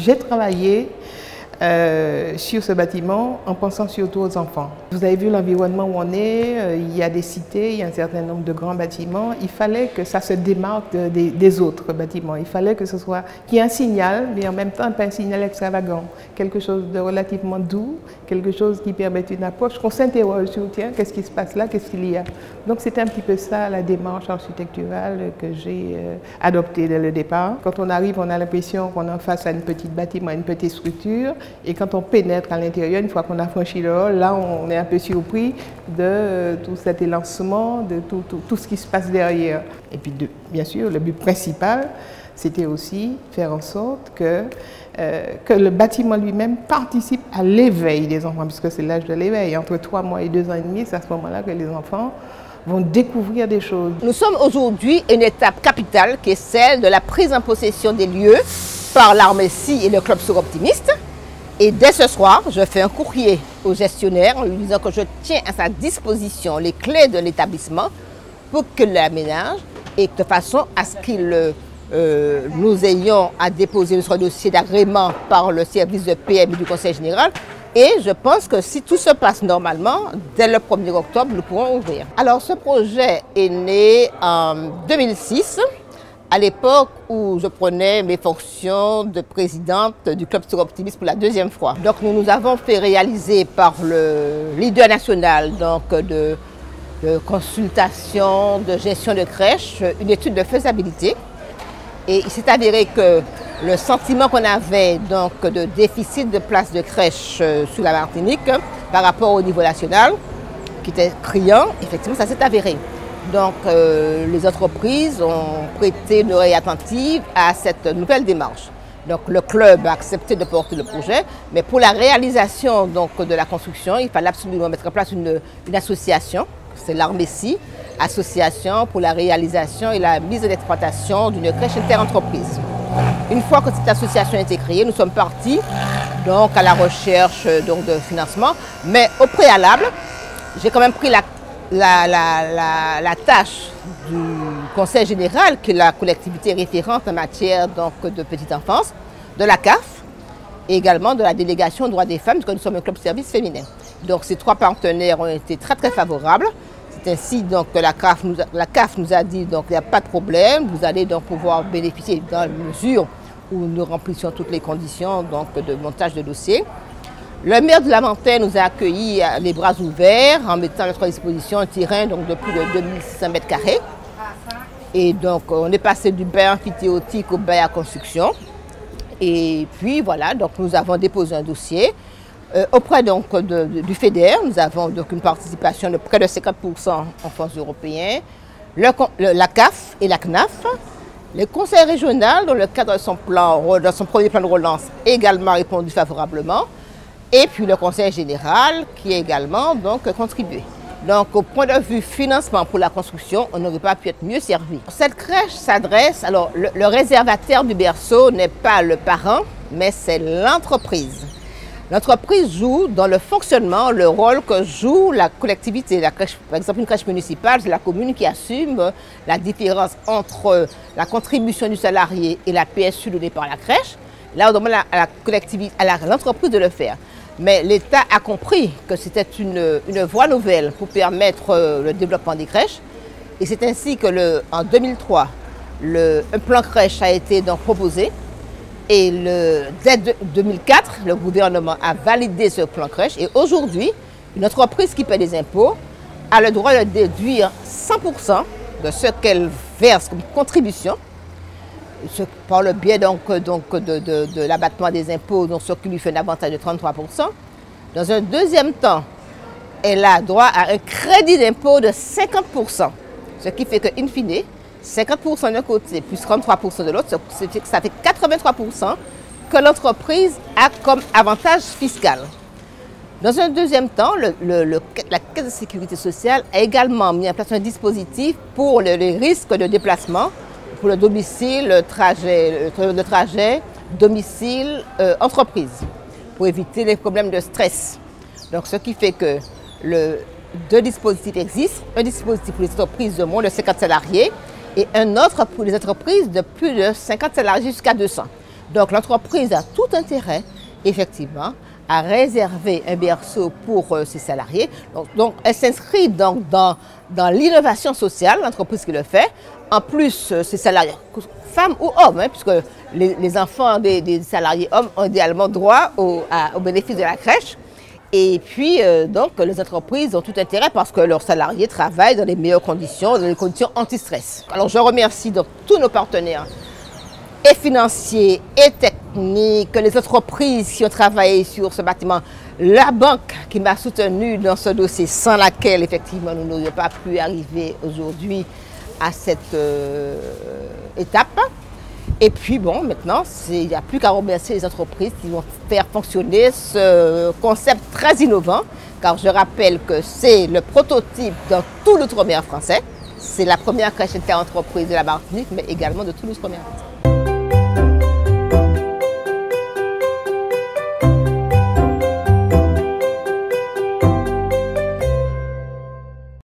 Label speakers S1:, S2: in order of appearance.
S1: j'ai travaillé sur ce bâtiment en pensant surtout aux enfants. Vous avez vu l'environnement où on est, il y a des cités, il y a un certain nombre de grands bâtiments. Il fallait que ça se démarque des autres bâtiments. Il fallait que ce soit, qu'il y ait un signal, mais en même temps pas un signal extravagant. Quelque chose de relativement doux, quelque chose qui permette une approche, qu'on s'interroge sur, tiens, qu'est-ce qui se passe là, qu'est-ce qu'il y a. Donc c'est un petit peu ça la démarche architecturale que j'ai adoptée dès le départ. Quand on arrive, on a l'impression qu'on est en face à un petit bâtiment, à une petite structure. Et quand on pénètre à l'intérieur, une fois qu'on a franchi le hall, là on est un peu surpris de tout cet élancement, de tout ce qui se passe derrière. Et puis bien sûr, le but principal, c'était aussi faire en sorte que le bâtiment lui-même participe à l'éveil des enfants, puisque c'est l'âge de l'éveil. Entre 3 mois et 2 ans et demi, c'est à ce moment-là que les enfants vont découvrir des choses.
S2: Nous sommes aujourd'hui à une étape capitale qui est celle de la prise en possession des lieux par l'Armécie et le Club Sur-Optimiste. Et dès ce soir, je fais un courrier au gestionnaire en lui disant que je tiens à sa disposition les clés de l'établissement pour qu'il l'aménage et de façon à ce qu'il nous ayons à déposer notre dossier d'agrément par le service de PMI du Conseil général. Et je pense que si tout se passe normalement, dès le 1er octobre, nous pourrons ouvrir. Alors ce projet est né en 2006. À l'époque où je prenais mes fonctions de présidente du Club Sur-Optimiste pour la 2e fois. Donc nous nous avons fait réaliser par le leader national de consultation, de gestion de crèche, une étude de faisabilité. Et il s'est avéré que le sentiment qu'on avait de déficit de places de crèche sur la Martinique par rapport au niveau national, qui était criant, effectivement ça s'est avéré. Donc les entreprises ont prêté une oreille attentive à cette nouvelle démarche. Donc le club a accepté de porter le projet, mais pour la réalisation de la construction, il fallait absolument mettre en place une association, c'est l'Armécie, association pour la réalisation et la mise en exploitation d'une crèche interentreprise. Une fois que cette association a été créée, nous sommes partis à la recherche de financement, mais au préalable, j'ai quand même pris la tâche du Conseil général, qui est la collectivité référente en matière de petite enfance, de la CAF et également de la délégation aux droits des femmes, parce que nous sommes un club service féminin. Donc ces 3 partenaires ont été très très favorables. C'est ainsi que la CAF nous a dit qu'il n'y a pas de problème, vous allez pouvoir bénéficier dans la mesure où nous remplissons toutes les conditions de montage de dossier. Le maire de Lamentin nous a accueillis les bras ouverts en mettant à notre disposition un terrain de plus de 2600 mètres carrés. Et donc on est passé du bain amphithéotique au bain à construction. Et puis voilà, nous avons déposé un dossier. Auprès du FEDER, nous avons une participation de près de 50% en fonds européens, la CAF et la CNAF. Le conseil régional, dans le cadre de son premier plan de relance, a également répondu favorablement. Et puis le conseil général qui a également contribué. Donc au point de vue financement pour la construction, on n'aurait pas pu être mieux servi. Cette crèche s'adresse, alors le réservataire du berceau n'est pas le parent, mais c'est l'entreprise. L'entreprise joue dans le fonctionnement le rôle que joue la collectivité. La crèche, par exemple, une crèche municipale, c'est la commune qui assume la différence entre la contribution du salarié et la PSU donnée par la crèche. Là, on demande à l'entreprise de le faire. Mais l'État a compris que c'était une voie nouvelle pour permettre le développement des crèches. Et c'est ainsi que en 2003, un plan crèche a été proposé. Et dès 2004, le gouvernement a validé ce plan crèche. Et aujourd'hui, une entreprise qui paie des impôts a le droit de déduire 100% de ce qu'elle verse comme contribution, par le biais de l'abattement des impôts, ce qui lui fait un avantage de 33%. Dans un deuxième temps, elle a droit à un crédit d'impôt de 50%. Ce qui fait qu'in fine, 50% d'un côté plus 33% de l'autre, ça fait 83% que l'entreprise a comme avantage fiscal. Dans un deuxième temps, la Caisse de sécurité sociale a également mis en place un dispositif pour les risques de déplacement, pour le domicile, le trajet domicile-entreprise, pour éviter les problèmes de stress. Donc, ce qui fait que deux dispositifs existent, un dispositif pour les entreprises de moins de 50 salariés et un autre pour les entreprises de plus de 50 salariés jusqu'à 200. Donc l'entreprise a tout intérêt, effectivement, à réserver un berceau pour ses salariés. Donc elle s'inscrit dans l'innovation sociale, l'entreprise qui le fait. En plus, ses salariés, femmes ou hommes, hein, puisque les enfants des salariés hommes ont idéalement droit au bénéfice de la crèche. Et puis, donc, les entreprises ont tout intérêt parce que leurs salariés travaillent dans les meilleures conditions, dans les conditions anti-stress. Alors, je remercie donc tous nos partenaires, et financiers, et techniques, les entreprises qui ont travaillé sur ce bâtiment, la banque qui m'a soutenu dans ce dossier, sans laquelle, effectivement, nous n'aurions pas pu arriver aujourd'hui à cette étape. Et puis bon, maintenant, il n'y a plus qu'à remercier les entreprises qui vont faire fonctionner ce concept très innovant, car je rappelle que c'est le prototype dans tout l'outre-mer français. C'est la première crèche interentreprise de la Martinique, mais également de tout l'outre-mer.